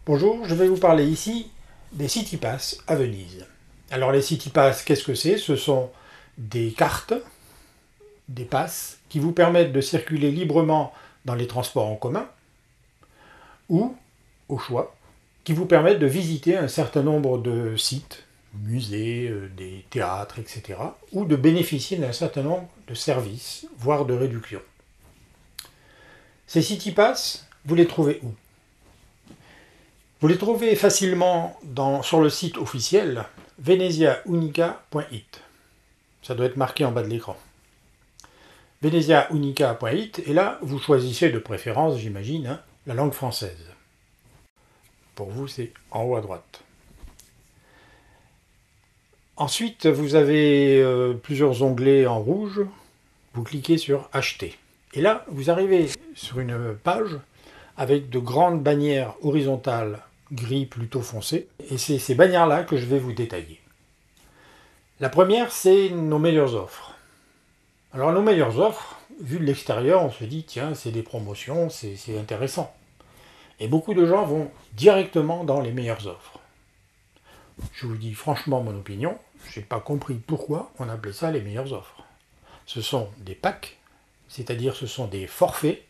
Bonjour, je vais vous parler ici des City Pass à Venise. Alors les City Pass, qu'est-ce que c'est? Ce sont des cartes, des passes, qui vous permettent de circuler librement dans les transports en commun ou, au choix, qui vous permettent de visiter un certain nombre de sites, musées, des théâtres, etc., ou de bénéficier d'un certain nombre de services, voire de réductions. Ces City Pass, vous les trouvez où? Vous les trouvez facilement sur le site officiel veneziaunica.it. Ça doit être marqué en bas de l'écran. veneziaunica.it, et là, vous choisissez de préférence, j'imagine, la langue française. Pour vous, c'est en haut à droite. Ensuite, vous avez plusieurs onglets en rouge. Vous cliquez sur Acheter. Et là, vous arrivez sur une page avec de grandes bannières horizontales gris plutôt foncé. Et c'est ces bannières-là que je vais vous détailler. La première, c'est nos meilleures offres. Alors nos meilleures offres, vu de l'extérieur, on se dit, tiens, c'est des promotions, c'est intéressant. Et beaucoup de gens vont directement dans les meilleures offres. Je vous dis franchement mon opinion, je n'ai pas compris pourquoi on appelait ça les meilleures offres. Ce sont des packs, c'est-à-dire ce sont des forfaits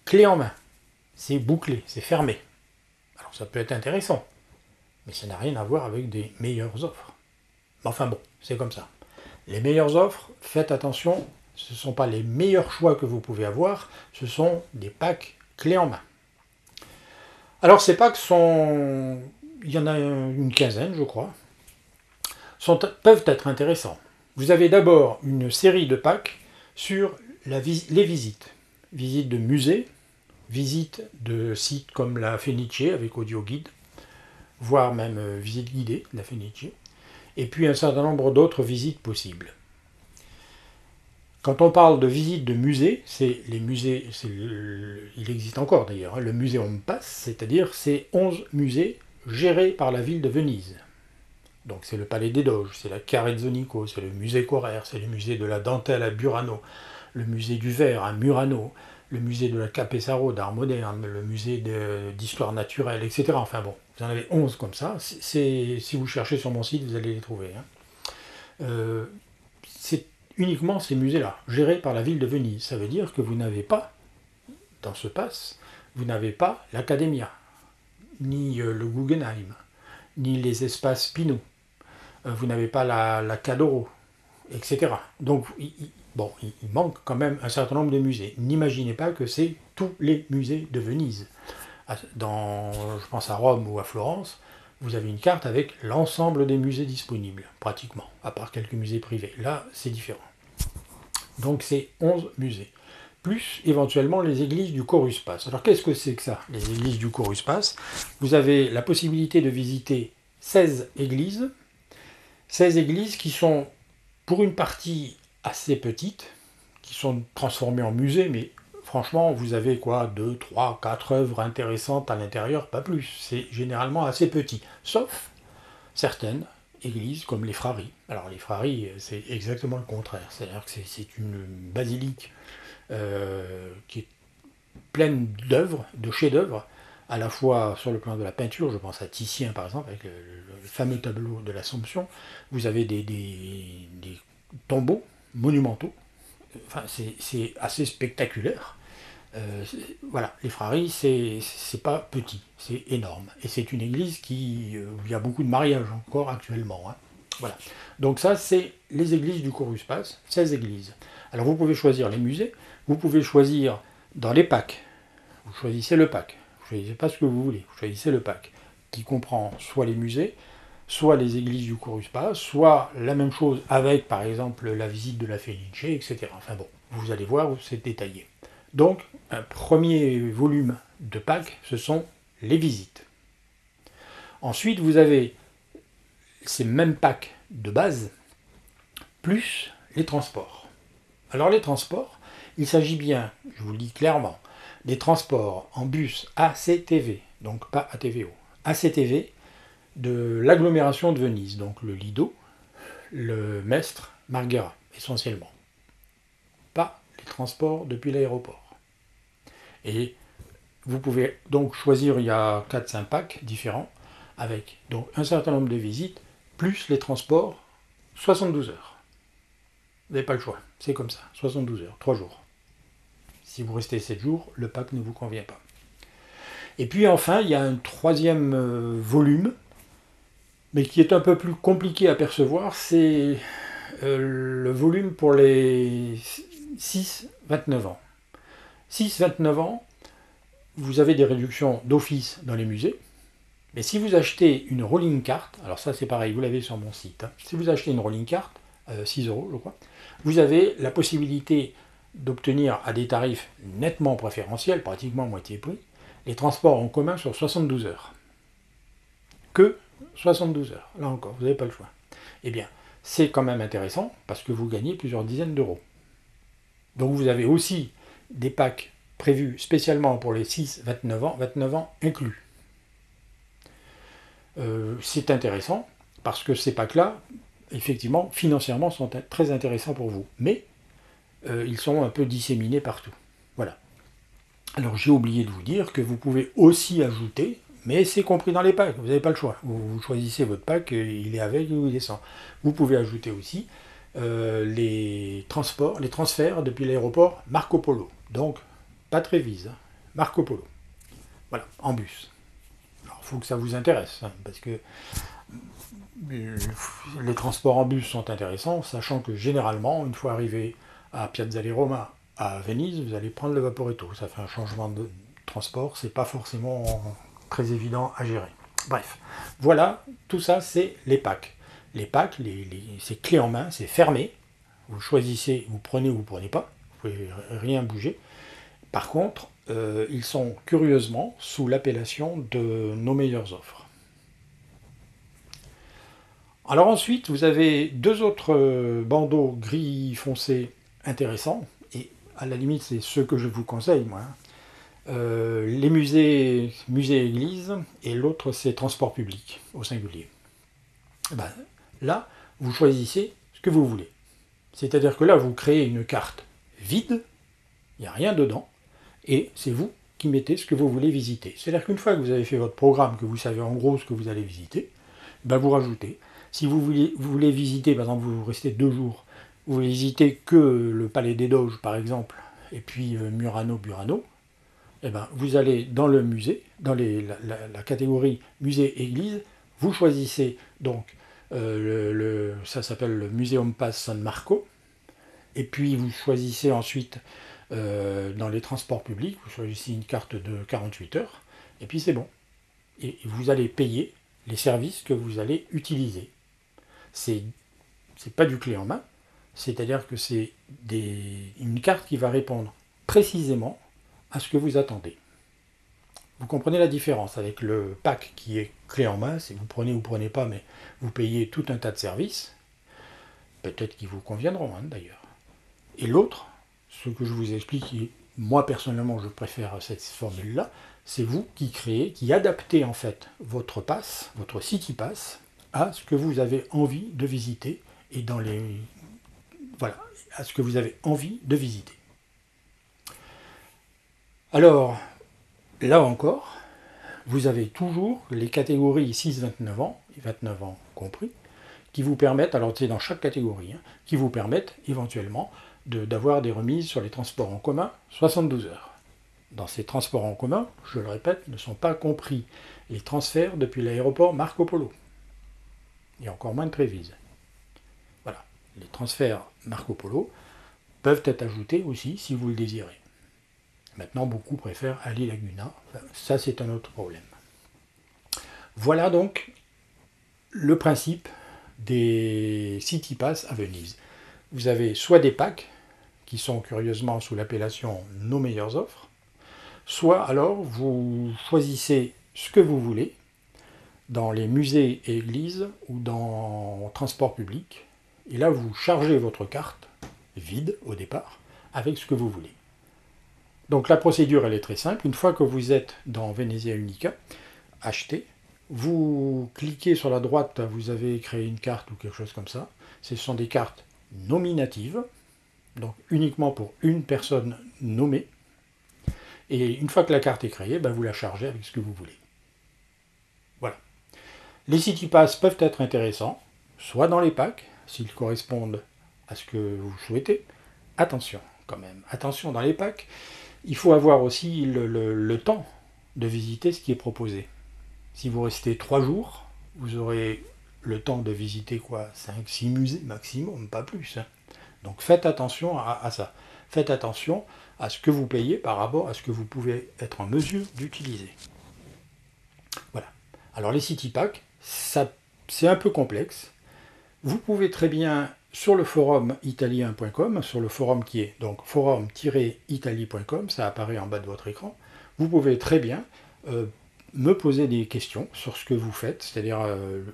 clés en main. C'est bouclé, c'est fermé. Alors ça peut être intéressant, mais ça n'a rien à voir avec des meilleures offres. Enfin bon, c'est comme ça. Les meilleures offres, faites attention, ce ne sont pas les meilleurs choix que vous pouvez avoir, ce sont des packs clés en main. Alors ces packs sont, il y en a une quinzaine je crois, peuvent être intéressants. Vous avez d'abord une série de packs sur les visites. Visites de musées, visites de sites comme la Fenice avec audio guide, voire même visite guidée de la Fenice, et puis un certain nombre d'autres visites possibles. Quand on parle de visites de musées, c'est les musées, il existe encore d'ailleurs, le Museum Pass, c'est-à-dire c'est 11 musées gérés par la ville de Venise. Donc c'est le Palais des Doges, c'est la Carrezzonico, c'est le musée Correr, c'est le musée de la dentelle à Burano, le musée du verre à Murano, le musée de la Capezzaro d'art moderne, le musée d'histoire naturelle, etc. Enfin bon, vous en avez 11 comme ça. Si vous cherchez sur mon site, vous allez les trouver. C'est uniquement ces musées-là, gérés par la ville de Venise. Ça veut dire que vous n'avez pas, dans ce pass, vous n'avez pas l'Accademia, ni le Guggenheim, ni les espaces Pinot. Vous n'avez pas la Cadoro, etc. Donc, il manque quand même un certain nombre de musées. N'imaginez pas que c'est tous les musées de Venise. Je pense à Rome ou à Florence, vous avez une carte avec l'ensemble des musées disponibles, pratiquement, à part quelques musées privés. Là, c'est différent. Donc, c'est 11 musées. Plus, éventuellement, les églises du Chorus Pass. Alors, qu'est-ce que c'est que ça, les églises du Chorus Pass? Vous avez la possibilité de visiter 16 églises. 16 églises qui sont, pour une partie, assez petites, qui sont transformées en musées, mais franchement, vous avez quoi, 2, 3, 4 œuvres intéressantes à l'intérieur, pas plus. C'est généralement assez petit, sauf certaines églises comme les Frari. Alors les Frari, c'est exactement le contraire. C'est-à-dire que c'est une basilique qui est pleine d'œuvres, de chefs-d'œuvre, à la fois sur le plan de la peinture, je pense à Titien par exemple, avec le fameux tableau de l'Assomption. Vous avez des tombeaux monumentaux. Enfin, c'est assez spectaculaire. Voilà, les Frari, c'est pas petit, c'est énorme. Et c'est une église où il y a beaucoup de mariages encore actuellement. Voilà. Donc ça, c'est les églises du Chorus Pass, 16 églises. Alors vous pouvez choisir les musées, vous pouvez choisir dans les packs. Vous choisissez le pack. Vous choisissez pas ce que vous voulez, vous choisissez le pack, qui comprend soit les musées, soit les églises du Chorus Pass, soit la même chose avec, par exemple, la visite de la Fenice, etc. Enfin bon, vous allez voir, c'est détaillé. Donc, un premier volume de pack, ce sont les visites. Ensuite, vous avez ces mêmes packs de base, plus les transports. Alors les transports, il s'agit bien, je vous le dis clairement, des transports en bus ACTV, donc pas ATVO, ACTV, de l'agglomération de Venise, donc le Lido, le Mestre, Marghera, essentiellement. Pas les transports depuis l'aéroport. Et Vous pouvez donc choisir, il y a 4-5 packs différents, avec donc un certain nombre de visites, plus les transports, 72 heures. Vous n'avez pas le choix, c'est comme ça, 72 heures, 3 jours. Si vous restez 7 jours, le pack ne vous convient pas. Et puis enfin, il y a un troisième volume, mais qui est un peu plus compliqué à percevoir, c'est le volume pour les 6-29 ans. 6-29 ans, vous avez des réductions d'office dans les musées, mais si vous achetez une rolling card, alors ça c'est pareil, vous l'avez sur mon site, hein, si vous achetez une rolling card, 6 euros je crois, vous avez la possibilité d'obtenir à des tarifs nettement préférentiels, pratiquement moitié prix, les transports en commun sur 72 heures. Que 72 heures, là encore, vous n'avez pas le choix. Eh bien, c'est quand même intéressant parce que vous gagnez plusieurs dizaines d'euros. Donc vous avez aussi des packs prévus spécialement pour les 6-29 ans, 29 ans inclus. C'est intéressant parce que ces packs-là, effectivement, financièrement, sont très intéressants pour vous. Mais ils sont un peu disséminés partout. Voilà. Alors j'ai oublié de vous dire que vous pouvez aussi ajouter, mais c'est compris dans les packs, vous n'avez pas le choix. Vous choisissez votre pack, il est avec ou il est sans. Vous pouvez ajouter aussi les transports, les transferts depuis l'aéroport Marco Polo. Donc, pas Trévise, Marco Polo. Voilà, en bus. Alors il faut que ça vous intéresse, hein, parce que les transports en bus sont intéressants, sachant que généralement, une fois arrivé à Piazzale Roma, à Venise, vous allez prendre le Vaporetto. Ça fait un changement de transport, c'est pas forcément très évident à gérer. Bref, voilà, tout ça c'est les packs. Les packs, c'est clé en main, c'est fermé. Vous choisissez, vous prenez ou vous prenez pas, vous pouvez rien bouger. Par contre, ils sont curieusement sous l'appellation de nos meilleures offres. Alors ensuite, vous avez deux autres bandeaux gris foncé intéressants, et à la limite, c'est ceux que je vous conseille, moi. Les musées et églises, et l'autre, c'est transport public, au singulier. Ben, là, vous choisissez ce que vous voulez. C'est-à-dire que là, vous créez une carte vide, il n'y a rien dedans, et c'est vous qui mettez ce que vous voulez visiter. C'est-à-dire qu'une fois que vous avez fait votre programme, que vous savez en gros ce que vous allez visiter, ben vous rajoutez. Si vous voulez visiter, par exemple, vous restez 2 jours, vous voulez visiter que le Palais des Doges, par exemple, et puis Murano, Burano, eh ben, vous allez dans le musée, dans la catégorie musée-église, vous choisissez donc, ça s'appelle le Museum Pass San Marco, et puis vous choisissez ensuite dans les transports publics, vous choisissez une carte de 48 heures, et puis c'est bon. Et vous allez payer les services que vous allez utiliser. C'est pas du clé en main, c'est-à-dire que c'est une carte qui va répondre précisément à ce que vous attendez. Vous comprenez la différence avec le pack qui est clé en main, c'est vous prenez ou vous prenez pas, mais vous payez tout un tas de services, peut-être qui vous conviendront hein, d'ailleurs. Et l'autre, ce que je vous explique, moi personnellement je préfère cette formule-là, c'est vous qui créez, qui adaptez en fait votre pass, votre City Pass, à ce que vous avez envie de visiter et voilà, à ce que vous avez envie de visiter. Alors, là encore, vous avez toujours les catégories 6-29 ans, 29 ans compris, qui vous permettent, alors c'est dans chaque catégorie, hein, qui vous permettent éventuellement d'avoir des remises sur les transports en commun 72 heures. Dans ces transports en commun, je le répète, ne sont pas compris les transferts depuis l'aéroport Marco Polo. Et encore moins de Trévise. Voilà. Les transferts Marco Polo peuvent être ajoutés aussi si vous le désirez. Maintenant, beaucoup préfèrent Ali Laguna. Ça, c'est un autre problème. Voilà donc le principe des City Pass à Venise. Vous avez soit des packs, qui sont curieusement sous l'appellation Nos meilleures offres, soit alors vous choisissez ce que vous voulez dans les musées et églises ou dans transport public, et là vous chargez votre carte, vide au départ, avec ce que vous voulez. Donc la procédure elle est très simple, une fois que vous êtes dans Venezia Unica, acheter, vous cliquez sur la droite, vous avez créé une carte ou quelque chose comme ça, ce sont des cartes nominatives, donc uniquement pour une personne nommée, Et une fois que la carte est créée, ben vous la chargez avec ce que vous voulez. Voilà. Les CityPass peuvent être intéressants, soit dans les packs, s'ils correspondent à ce que vous souhaitez. Attention, quand même. Attention, dans les packs, il faut avoir aussi le temps de visiter ce qui est proposé. Si vous restez 3 jours, vous aurez le temps de visiter quoi 5-6 musées maximum, pas plus. Hein. Donc faites attention à ça. Faites attention à ce que vous payez par rapport à ce que vous pouvez être en mesure d'utiliser. Voilà. Alors les city packs, c'est un peu complexe. Vous pouvez très bien, sur le forum italien.com, sur le forum qui est donc forum-italie.com, ça apparaît en bas de votre écran, vous pouvez très bien me poser des questions sur ce que vous faites, c'est-à-dire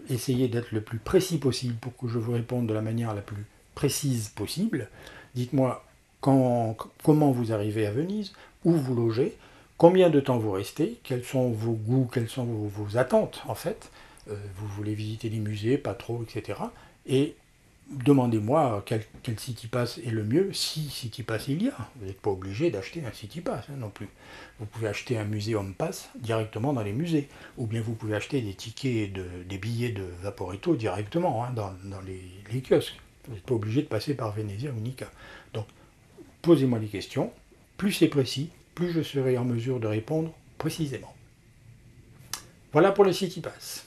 essayer d'être le plus précis possible pour que je vous réponde de la manière la plus précise possible. Dites-moi comment vous arrivez à Venise, où vous logez, combien de temps vous restez, quels sont vos goûts, quelles sont vos attentes en fait. Vous voulez visiter des musées, pas trop, etc. Et demandez-moi quel CityPass est le mieux, si CityPass il y a. Vous n'êtes pas obligé d'acheter un CityPass non plus. Vous pouvez acheter un Museum Pass directement dans les musées, ou bien vous pouvez acheter des tickets, des billets de Vaporetto directement dans les kiosques. Vous n'êtes pas obligé de passer par Venezia ou Nica. Donc, posez-moi des questions. Plus c'est précis, plus je serai en mesure de répondre précisément. Voilà pour le CityPass.